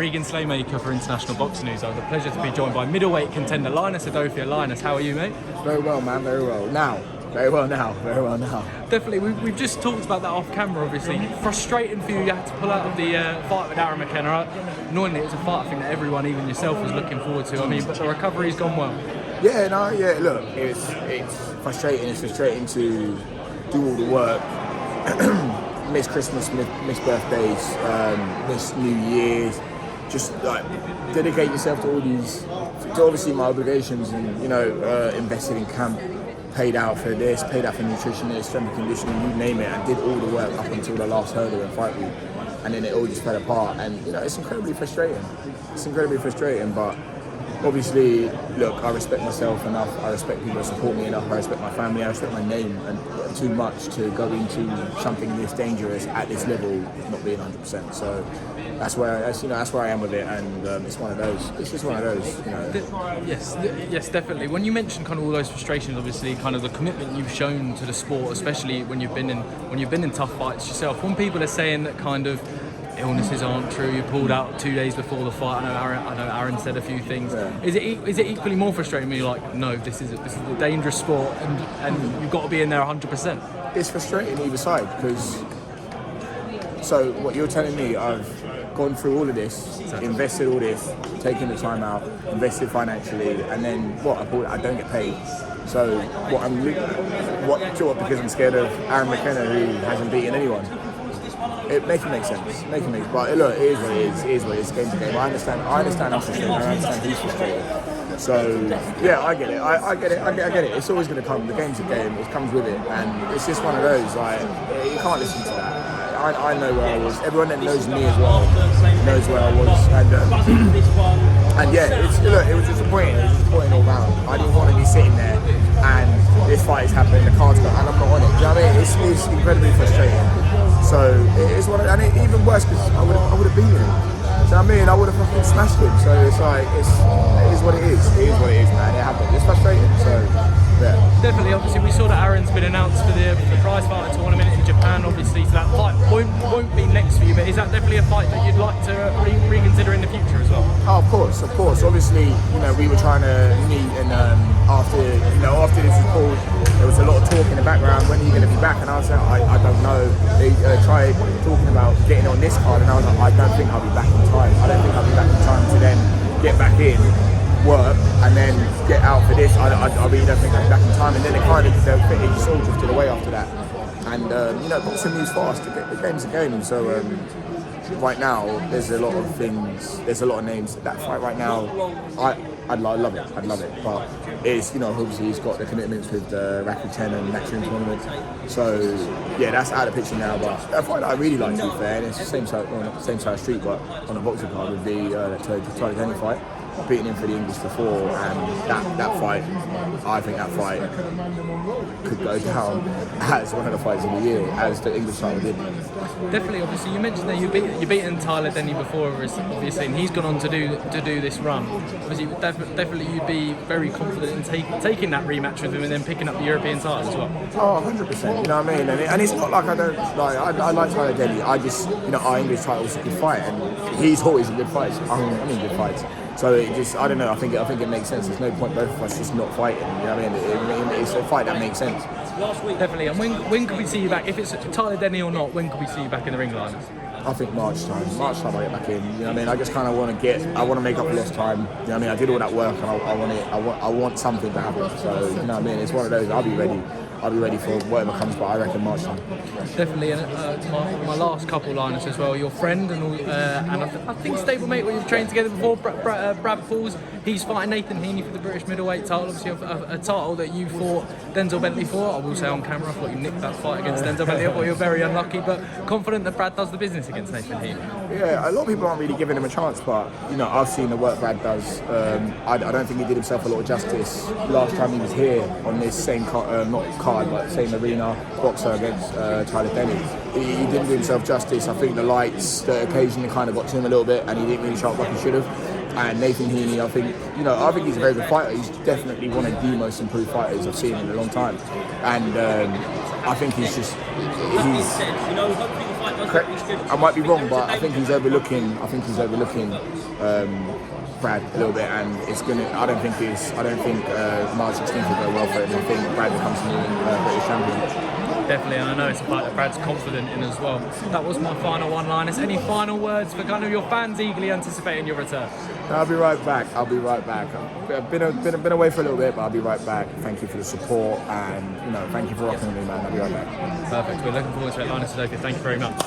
Regan Slaymaker for International Boxing News. I have the pleasure to be joined by middleweight contender Linus Udofia. Linus, how are you, mate? Very well, man. Very well. Very well now. Definitely. We've just talked about that off camera, obviously. Frustrating for you had to pull out of the fight with Aaron Mckenna. Annoyingly, it was a fight I think that everyone, even yourself, was looking forward to. I mean, but the recovery's gone well. Yeah. Look, it's frustrating. It's frustrating to do all the work, miss Christmas, miss birthdays, miss New Year's. Just like dedicate yourself to all these, to obviously my obligations, and invested in camp, paid out for this, paid out for nutritionist, strength and conditioning, you name it. I did all the work up until the last hurdle in fight week, and then it all just fell apart. And it's incredibly frustrating. But obviously, look, I respect myself enough. I respect people that support me enough. I respect my family. I respect my name, and too much to go into something this dangerous at this level, not being 100%. So that's where I am with it, and it's one of those. It's just one of those. Yes, definitely. When you mention kind of all those frustrations, obviously, kind of the commitment you've shown to the sport, especially when you've been in tough fights yourself. When people are saying that kind of illnesses aren't true, you pulled out 2 days before the fight. I know Aaron said a few things. Yeah. Is it equally more frustrating when you're like, no, this is a dangerous sport, and you've got to be in there 100%? It's frustrating either side, because so what you're telling me, I've gone through all of this, invested all this, taken the time out, invested financially, and then I don't get paid. So because I'm scared of Aaron Mckenna, who hasn't beaten anyone. It makes sense. But look, it is what it is. It's game to game. I understand I'm frustrated. I understand he's frustrated. So yeah, I get it. I get it. It's always going to come. The game's a game. It comes with it, and it's just one of those. Like, you can't listen to that. I know where I was. Everyone that knows me as well knows where I was, and yeah, it was disappointing. It was disappointing all round. I didn't want to be sitting there and this fight is happening, the cards go, and I'm not on it. Do you know what I mean? It's incredibly frustrating. So it is even worse because I would have beaten him. Do you know what I mean? I would have fucking smashed him. So it's like it is what it is. It is what it is, man. It happened. It's frustrating. So yeah. Definitely. Obviously, we saw that Aaron's been announced for the prize fighter tournament in Japan. Obviously, so that fight won't be next for you. But is that definitely a fight that you'd like to reconsider in the future as well? Oh, of course. Obviously, we were trying to meet, and after this was called, there was a lot of talk in the background. When are you going to be back? And I was like, I don't know. They tried talking about getting on this card, and I was like, I don't think I'll be back in time. I don't think I'll be back in time to then get back in, work, and then get out for this. I really don't think I'll be back in time. And then it just all drifted away after that. And boxing moves fast. The game's a game, and so right now there's a lot of things. There's a lot of names. That fight right now, I'd love it. But it's obviously he's got the commitments with the Rescheduling and Matchroom tournament. So yeah, that's out of the picture now. But a fight that I really like, to be fair, and it's the same side, not the same side of the street, but on a boxing card, would be the Tyler Denny fight. Beating him for the English before, and that fight, I think that fight could go down as one of the fights of the year, as the English title did. Definitely. Obviously, you mentioned that you beaten Tyler Denny before, obviously, and he's gone on to do this run. Obviously, definitely you'd be very confident in taking that rematch with him and then picking up the European title as well. 100%. You know what I mean? And it's not like I don't like. I like Tyler Denny. I just our English title is a good fight, and he's always in good fights. I'm in good fights. So I don't know. I think it makes sense. There's no point both of us just not fighting. You know what I mean? It's a fight that makes sense. Definitely. And when could we see you back? If it's Tyler Denny or not, when could we see you back in the ring, Linus? I think March time I get back in. You know what I mean? I just kind of want to make up for lost time. You know what I mean? I did all that work, and I want something to happen. So you know what I mean? It's one of those. I'll be ready for whatever comes, but I reckon March time. Definitely. And my last couple Linus as well. Your friend and I think stablemate, where you've trained together before, Brad Falls. He's fighting Nathan Heaney for the British middleweight title. Obviously, a title that you fought Denzel Bentley for. I will say on camera, I thought you nicked that fight against Denzel Bentley. I thought you were very unlucky, but confident that Brad does the business against Nathan Heaney. Yeah, a lot of people aren't really giving him a chance, but I've seen the work Brad does. I don't think he did himself a lot of justice last time he was here on this same same arena boxer against Tyler Denny. He didn't do himself justice. I think the lights that occasionally kind of got to him a little bit, and he didn't really show up like he should have. And Nathan Heaney, I think he's a very good fighter. He's definitely one of the most improved fighters I've seen in a long time. And I think he's just I might be wrong, but I think he's overlooking. Brad a little bit, and it's gonna. I don't think March 16th will go well for him. I think Brad becomes the new British champion. Definitely, and I know it's a fight that Brad's confident in as well. That was my final one, Linus. Any final words for kind of your fans eagerly anticipating your return? I'll be right back. I've been away for a little bit, but I'll be right back. Thank you for the support, and thank you for rocking with me, man. I'll be right back. Perfect. We're looking forward to it, Linus Udofia. Thank you very much.